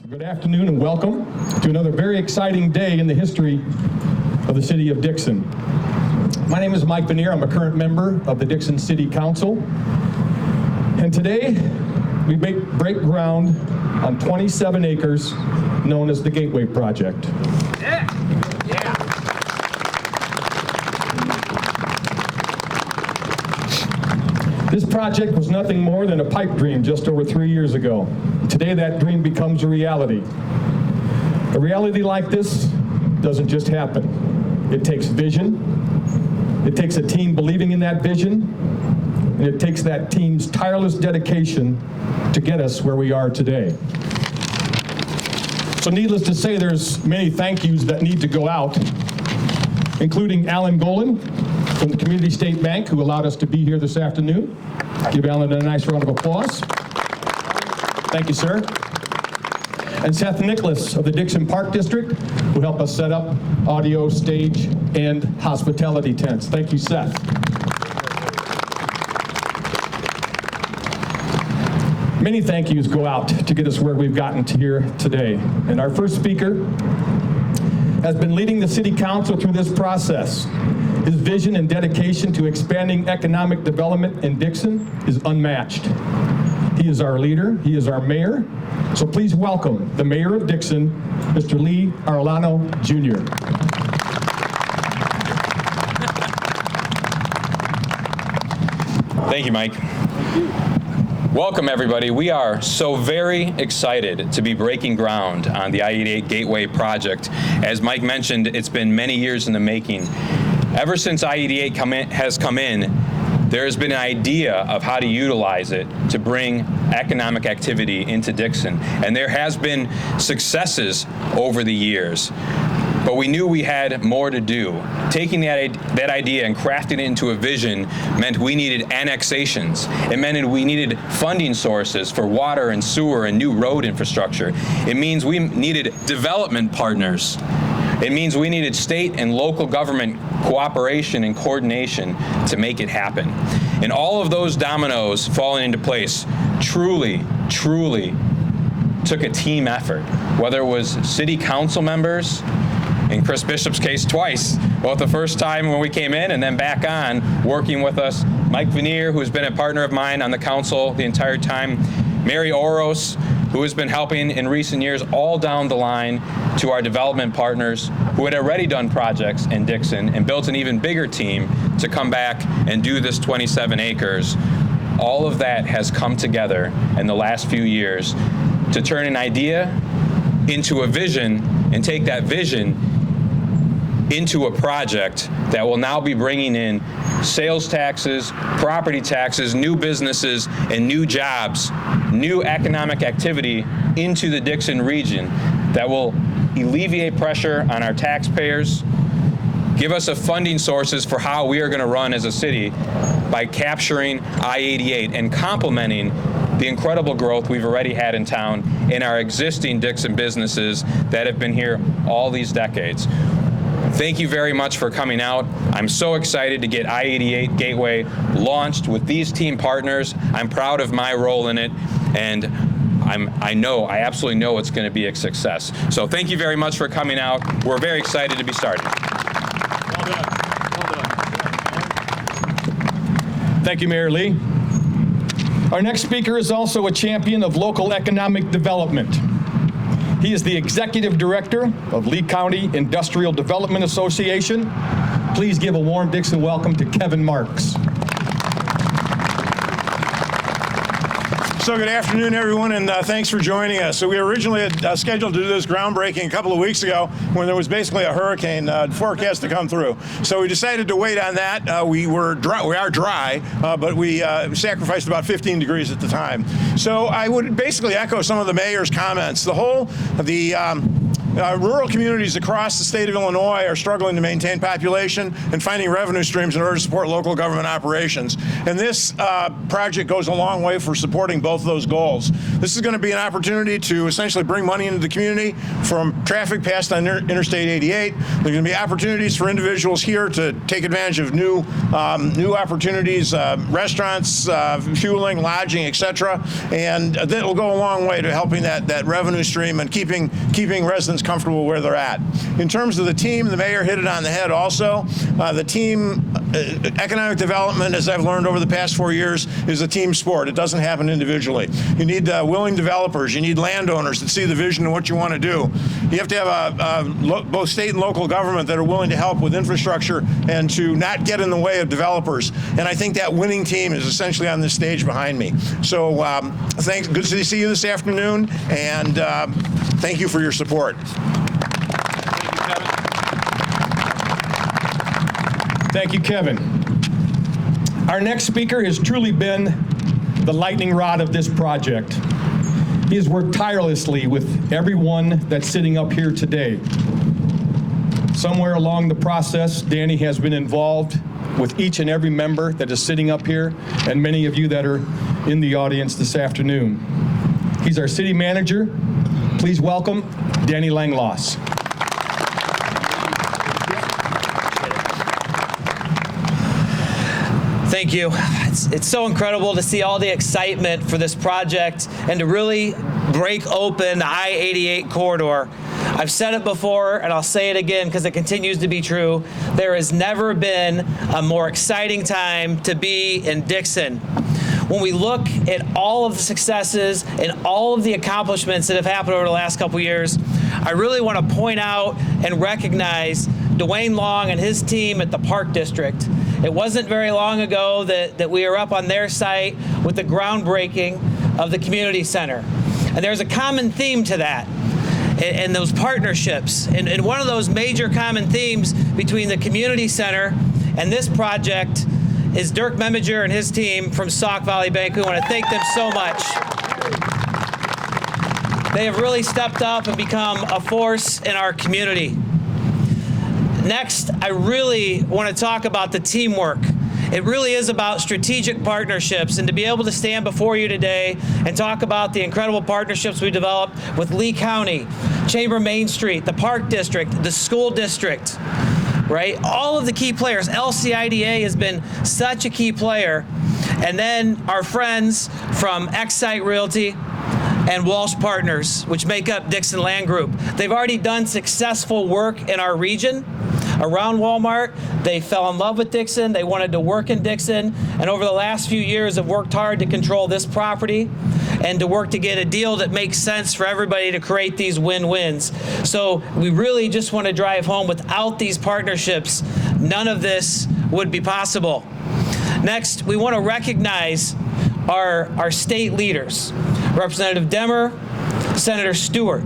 Good afternoon and welcome to another very exciting day in the history of the City of Dixon. My name is Mike Veneer. I'm a current member of the Dixon City Council. And today we break ground on 27 acres known as the Gateway Project. This project was nothing more than a pipe dream just over 3 years ago. Today that dream becomes a reality. A reality like this doesn't just happen. It takes vision, it takes a team believing in that vision, and it takes that team's tireless dedication to get us where we are today. So needless to say, there's many thank yous that need to go out, including Alan Golan from the Community State Bank, who allowed us to be here this afternoon. Give Alan a nice round of applause. Thank you, sir. And Seth Nicholas of the Dixon Park District, who helped us set up audio, stage, and hospitality tents. Thank you, Seth. Many thank yous go out to get us where we've gotten to here today. And our first speaker has been leading the City Council through this process. His vision and dedication to expanding economic development in Dixon is unmatched. He is our leader, he is our mayor, so please welcome the mayor of Dixon, Mr. Lee Arellano, Jr. Thank you, Mike. Welcome, everybody. We are so very excited to be breaking ground on the I-88 Gateway project. As Mike mentioned, it's been many years in the making. Ever since I-88 has come in, there has been an idea of how to utilize it to bring economic activity into Dixon. And there has been successes over the years. But we knew we had more to do. Taking that idea and crafting it into a vision meant we needed annexations. It meant we needed funding sources for water and sewer and new road infrastructure. It means we needed development partners. It means we needed state and local government cooperation and coordination to make it happen. And all of those dominoes falling into place truly took a team effort, whether it was city council members, in Chris Bishop's case twice, both the first time when we came in and then back on working with us, Mike Veneer, who's been a partner of mine on the council the entire time, Mary Oros, who has been helping in recent years all down the line, to our development partners who had already done projects in Dixon and built an even bigger team to come back and do this 27 acres. All of that has come together in the last few years to turn an idea into a vision and take that vision into a project that will now be bringing in sales taxes, property taxes, new businesses, and new jobs, new economic activity into the Dixon region that will alleviate pressure on our taxpayers, give us a funding sources for how we are going to run as a city by capturing I-88 and complementing the incredible growth we've already had in town in our existing Dixon businesses that have been here all these decades. Thank you very much for coming out. I'm so excited to get I-88 Gateway launched with these team partners. I'm proud of my role in it, and I absolutely know it's going to be a success. So thank you very much for coming out. We're very excited to be starting. Well done. Thank you, Mayor Lee. Our next speaker is also a champion of local economic development. He is the Executive Director of Lee County Industrial Development Association. Please give a warm Dixon welcome to Kevin Marks. So good afternoon, everyone, and thanks for joining us. So we originally had scheduled to do this groundbreaking a couple of weeks ago when there was basically a hurricane forecast to come through. So we decided to wait on that. We are dry, but we sacrificed about 15 degrees at the time. So I would basically echo some of the mayor's comments. The Rural communities across the state of Illinois are struggling to maintain population and finding revenue streams in order to support local government operations. And this project goes a long way for supporting both of those goals. This is going to be an opportunity to essentially bring money into the community from traffic passed on Interstate 88. There's going to be opportunities for individuals here to take advantage of new opportunities, restaurants, fueling, lodging, etc. And that will go a long way to helping that revenue stream and keeping residents comfortable where they're at. In terms of the team, the mayor hit it on the head also. The team, economic development, as I've learned over the past 4 years, is a team sport. It doesn't happen individually. You need willing developers. You need landowners that see the vision and what you want to do. You have to have both state and local government that are willing to help with infrastructure and to not get in the way of developers. And I think that winning team is essentially on this stage behind me. So thanks. Good to see you this afternoon, and thank you for your support. Thank you, Kevin. Our next speaker has truly been the lightning rod of this project. He has worked tirelessly with everyone that's sitting up here today. Somewhere along the process, Danny has been involved with each and every member that is sitting up here and many of you that are in the audience this afternoon. He's our city manager. Please welcome Danny Langloss. Thank you. It's so incredible to see all the excitement for this project and to really break open the I-88 corridor. I've said it before, and I'll say it again because it continues to be true. There has never been a more exciting time to be in Dixon. When we look at all of the successes and all of the accomplishments that have happened over the last couple years, I really want to point out and recognize Dwayne Long and his team at the Park District. It wasn't very long ago that we were up on their site with the groundbreaking of the community center. And there's a common theme to that and those partnerships. And one of those major common themes between the community center and this project is Dirk Meminger and his team from Sauk Valley Bank. We want to thank them so much. They have really stepped up and become a force in our community. Next, I really want to talk about the teamwork. It really is about strategic partnerships, and to be able to stand before you today and talk about the incredible partnerships we developed with Lee County, Chamber Main Street, the Park District, the school district, right? All of the key players. LCIDA has been such a key player. And then our friends from Excite Realty and Walsh Partners, which make up Dixon Land Group. They've already done successful work in our region around Walmart. They fell in love with Dixon. They wanted to work in Dixon. And over the last few years have worked hard to control this property and to work to get a deal that makes sense for everybody to create these win-wins. So we really just want to drive home, without these partnerships, none of this would be possible. Next, we want to recognize our state leaders, Representative Demmer, Senator Stewart.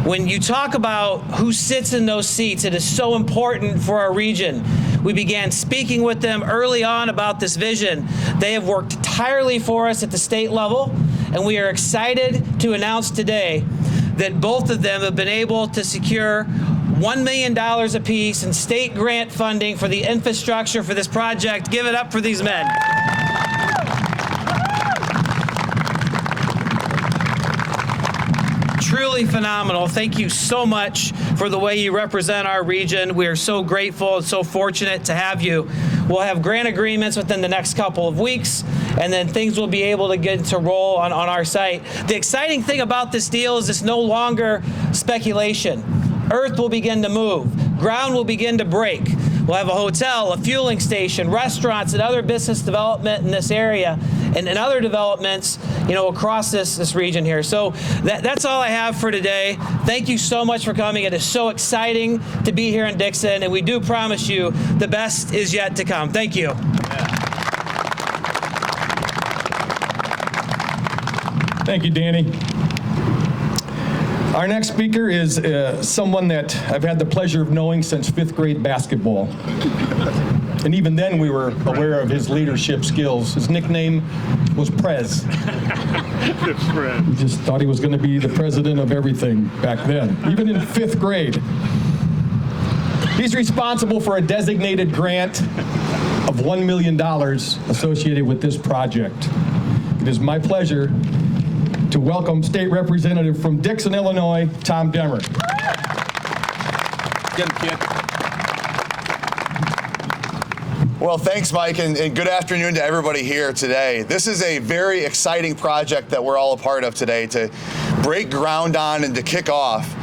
When you talk about who sits in those seats, it is so important for our region. We began speaking with them early on about this vision. They have worked tirelessly for us at the state level, and we are excited to announce today that both of them have been able to secure $1 million apiece in state grant funding for the infrastructure for this project. Give it up for these men. Truly phenomenal. Thank you so much for the way you represent our region. We are so grateful and so fortunate to have you. We'll have grant agreements within the next couple of weeks, and then things will be able to get to roll on our site. The exciting thing about this deal is it's no longer speculation. Earth will begin to move. Ground will begin to break. We'll have a hotel, a fueling station, restaurants, and other business development in this area, and other developments, across this region here. So that's all I have for today. Thank you so much for coming. It is so exciting to be here in Dixon, and we do promise you the best is yet to come. Thank you. Thank you, Danny. Our next speaker is someone that I've had the pleasure of knowing since 5th grade basketball. And even then, we were aware of his leadership skills. His nickname was Prez. We just thought he was going to be the president of everything back then, even in 5th grade. He's responsible for a designated grant of $1 million associated with this project. It is my pleasure to welcome State Representative from Dixon, Illinois, Tom Demmer. Get him, kid. Well, thanks, Mike, and good afternoon to everybody here today. This is a very exciting project that we're all a part of today to break ground on and to kick off.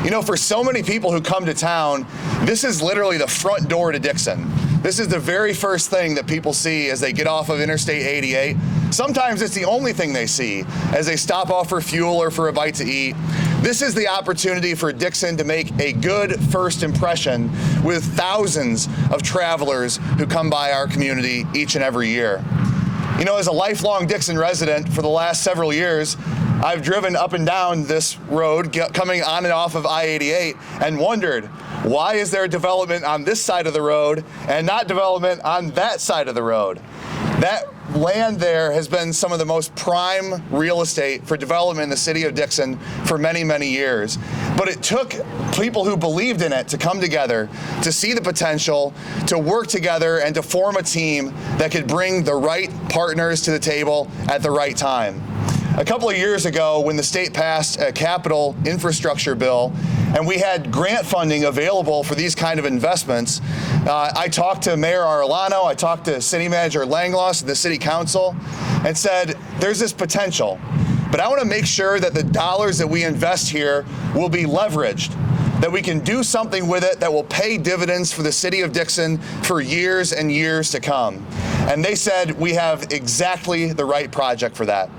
You know, for so many people who come to town, this is literally the front door to Dixon. This is the very first thing that people see as they get off of Interstate 88. Sometimes it's the only thing they see as they stop off for fuel or for a bite to eat. This is the opportunity for Dixon to make a good first impression with thousands of travelers who come by our community each and every year. You know, as a lifelong Dixon resident for the last several years, I've driven up and down this road coming on and off of I-88 and wondered, why is there development on this side of the road and not development on that side of the road? That land there has been some of the most prime real estate for development in the city of Dixon for many, many years. But it took people who believed in it to come together, to see the potential, to work together, and to form a team that could bring the right partners to the table at the right time. A couple of years ago, when the state passed a capital infrastructure bill and we had grant funding available for these kind of investments, I talked to Mayor Arellano, I talked to City Manager Langloss and the City Council and said, there's this potential, but I want to make sure that the dollars that we invest here will be leveraged, that we can do something with it that will pay dividends for the city of Dixon for years and years to come. And they said, we have exactly the right project for that.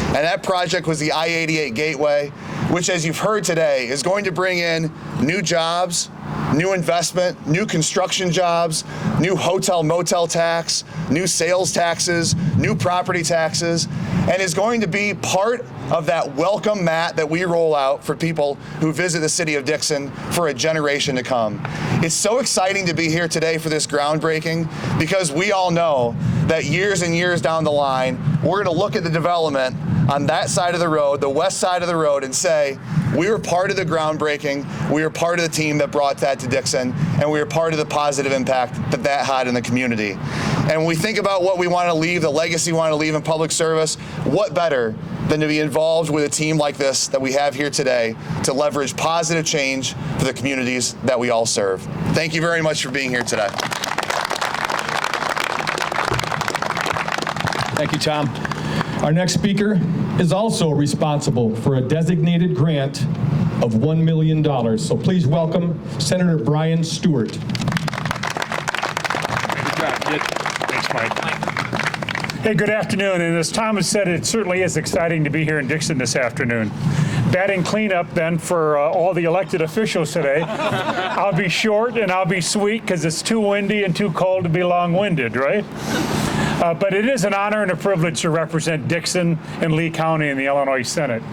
And that project was the I-88 Gateway, which, as you've heard today, is going to bring in new jobs, new investment, new construction jobs, new hotel motel tax, new sales taxes, new property taxes, and is going to be part of that welcome mat that we roll out for people who visit the city of Dixon for a generation to come. It's so exciting to be here today for this groundbreaking because we all know that years and years down the line, we're going to look at the development on that side of the road, the west side of the road, and say, we were part of the groundbreaking, we were part of the team that brought that to Dixon, and we were part of the positive impact that that had in the community. And when we think about what we want to leave, the legacy we want to leave in public service, what better than to be involved with a team like this that we have here today to leverage positive change for the communities that we all serve. Thank you very much for being here today. Thank you, Tom. Our next speaker is also responsible for a designated grant of $1 million. So please welcome Senator Brian Stewart. Good job, kid. Thanks, Mike. Hey, good afternoon. And as Tom has said, it certainly is exciting to be here in Dixon this afternoon. Batting cleanup then for all the elected officials today. I'll be short and I'll be sweet because it's too windy and too cold to be long-winded, right? But it is an honor and a privilege to represent Dixon and Lee County in the Illinois Senate.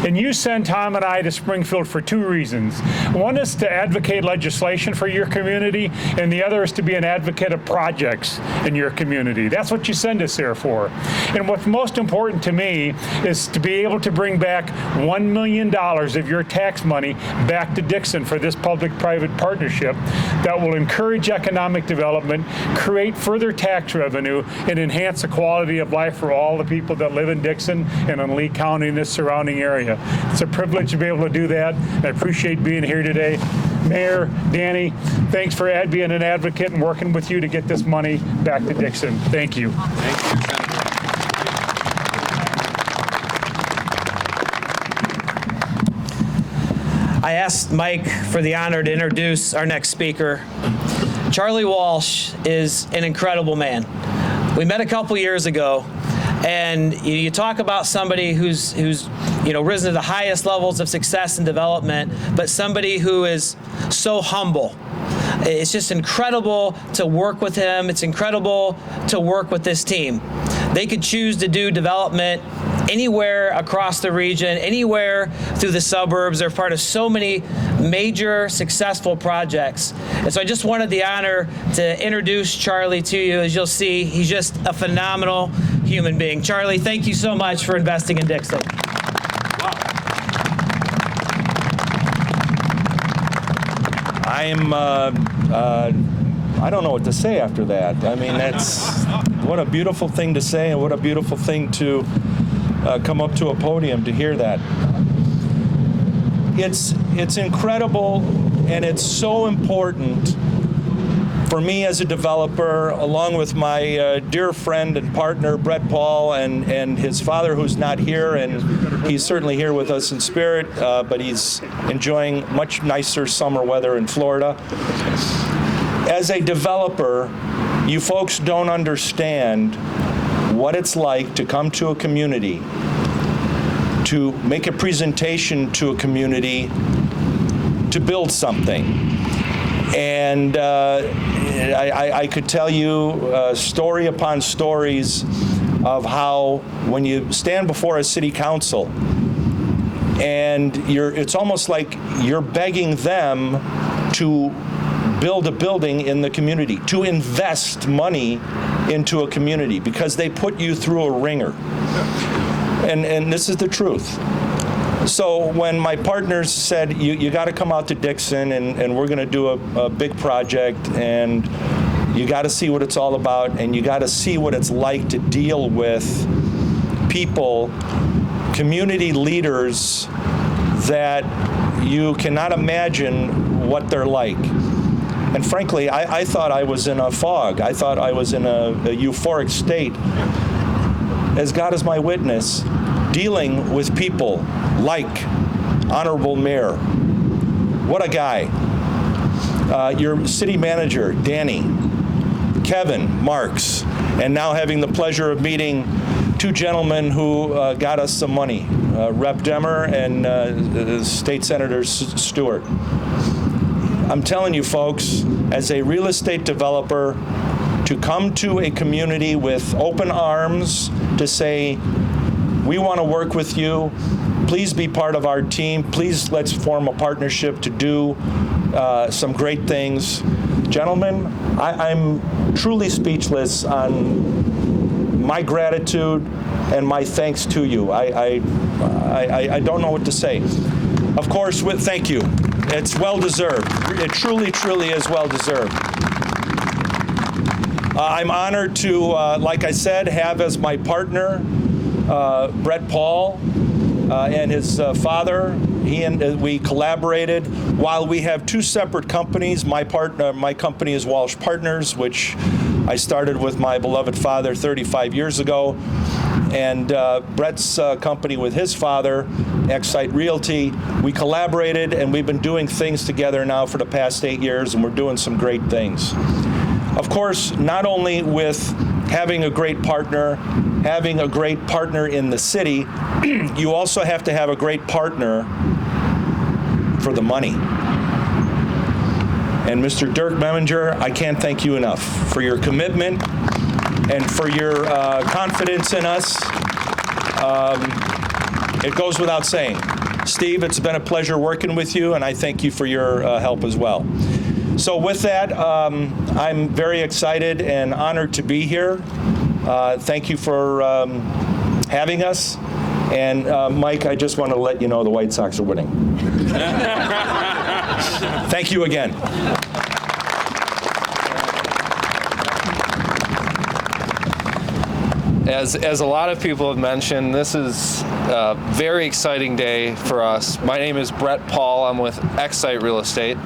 And you sent Tom and I to Springfield for two reasons. One is to advocate legislation for your community, and the other is to be an advocate of projects in your community. That's what you send us here for. And what's most important to me is to be able to bring back $1 million of your tax money back to Dixon for this public-private partnership that will encourage economic development, create further tax revenue, and enhance the quality of life for all the people that live in Dixon and in Lee County and this surrounding area. It's a privilege to be able to do that. I appreciate being here today. Mayor, Danny, thanks for being an advocate and working with you to get this money back to Dixon. Thank you. Thank you, Senator. I asked Mike for the honor to introduce our next speaker. Charlie Walsh is an incredible man. We met a couple years ago, and you talk about somebody who's risen to the highest levels of success and development, but somebody who is so humble. It's just incredible to work with him. It's incredible to work with this team. They could choose to do development anywhere across the region, anywhere through the suburbs. They're part of so many major successful projects. And so I just wanted the honor to introduce Charlie to you. As you'll see, he's just a phenomenal human being. Charlie, thank you so much for investing in Dixon. I don't know what to say after that. I mean, that's what a beautiful thing to say, and what a beautiful thing to come up to a podium to hear that. It's incredible, and it's so important for me as a developer, along with my dear friend and partner, Brett Paul, and his father, who's not here, and he's certainly here with us in spirit, but he's enjoying much nicer summer weather in Florida. As a developer, you folks don't understand what it's like to come to a community, to make a presentation to a community, to build something. And I could tell you story upon stories of how when you stand before a city council and it's almost like you're begging them to build a building in the community, to invest money into a community, because they put you through a ringer. And this is the truth. So when my partners said, you got to come out to Dixon, and we're going to do a big project, and you got to see what it's all about, and you got to see what it's like to deal with people, community leaders that you cannot imagine what they're like. And frankly, I thought I was in a fog. I thought I was in a euphoric state. As God is my witness, dealing with people like Honorable Mayor. What a guy. Your city manager, Danny, Kevin Marks, and now having the pleasure of meeting two gentlemen who got us some money, Rep. Demmer and State Senator Stewart. I'm telling you folks, as a real estate developer, to come to a community with open arms to say, we want to work with you, please be part of our team, please let's form a partnership to do some great things. Gentlemen, I'm truly speechless on my gratitude and my thanks to you. I don't know what to say. Of course, thank you. It's well-deserved. It truly, truly is well-deserved. I'm honored to, like I said, have as my partner Brett Paul and his father. We collaborated. While we have two separate companies, my company is Walsh Partners, which I started with my beloved father 35 years ago. And Brett's company with his father, Excite Realty, we collaborated, and we've been doing things together now for the past 8 years, and we're doing some great things. Of course, not only with having a great partner in the city, you also have to have a great partner for the money. And Mr. Dirk Memminger, I can't thank you enough for your commitment and for your confidence in us. It goes without saying. Steve, it's been a pleasure working with you, and I thank you for your help as well. So with that, I'm very excited and honored to be here. Thank you for having us. And Mike, I just want to let you know the White Sox are winning. Thank you again. As a lot of people have mentioned, this is a very exciting day for us. My name is Brett Paul. I'm with Excite Real Estate.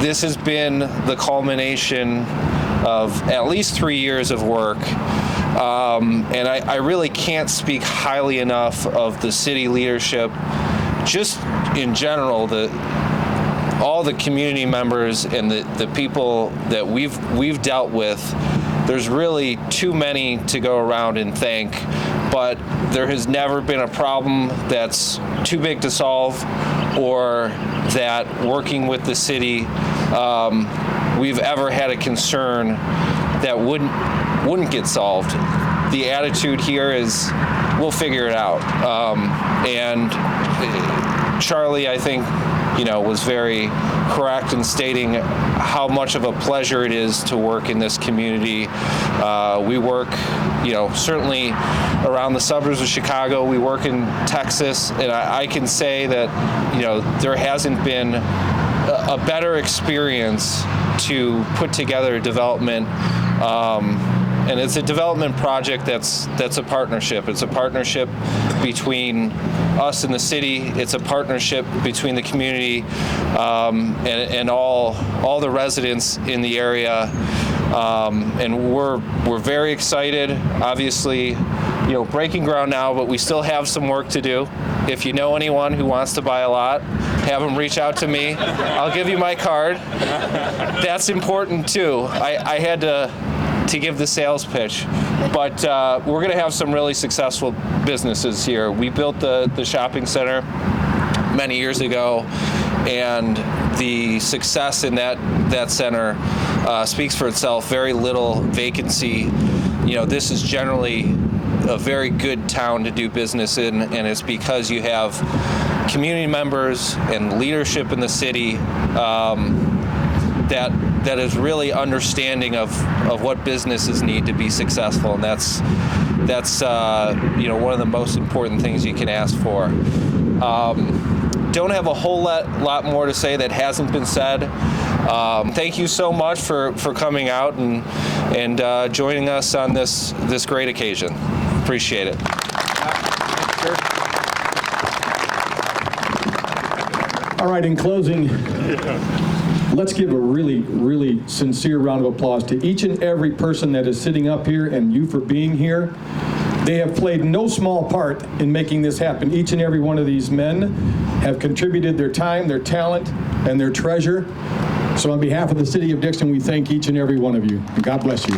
This has been the culmination of at least 3 years of work. And I really can't speak highly enough of the city leadership, just in general, all the community members and the people that we've dealt with. There's really too many to go around and thank, but there has never been a problem that's too big to solve, or that working with the city, we've ever had a concern that wouldn't get solved. The attitude here is we'll figure it out. And Charlie, I think, was very correct in stating how much of a pleasure it is to work in this community. We work, certainly around the suburbs of Chicago. We work in Texas, and I can say that, there hasn't been a better experience to put together a development. And it's a development project that's a partnership. It's a partnership between us and the city. It's a partnership between the community and all the residents in the area. And we're very excited. Obviously, breaking ground now, but we still have some work to do. If you know anyone who wants to buy a lot, have them reach out to me. I'll give you my card. That's important too. I had to give the sales pitch, but we're going to have some really successful businesses here. We built the shopping center many years ago, and the success in that center speaks for itself. Very little vacancy. This is generally a very good town to do business in, and it's because you have community members and leadership in the city that is really understanding of what businesses need to be successful, and that's one of the most important things you can ask for. Don't have a whole lot more to say that hasn't been said. Thank you so much for coming out and joining us on this great occasion. Appreciate it. All right, in closing, let's give a really, really sincere round of applause to each and every person that is sitting up here and you for being here. They have played no small part in making this happen. Each and every one of these men have contributed their time, their talent, and their treasure. So on behalf of the City of Dixon, we thank each and every one of you. And God bless you.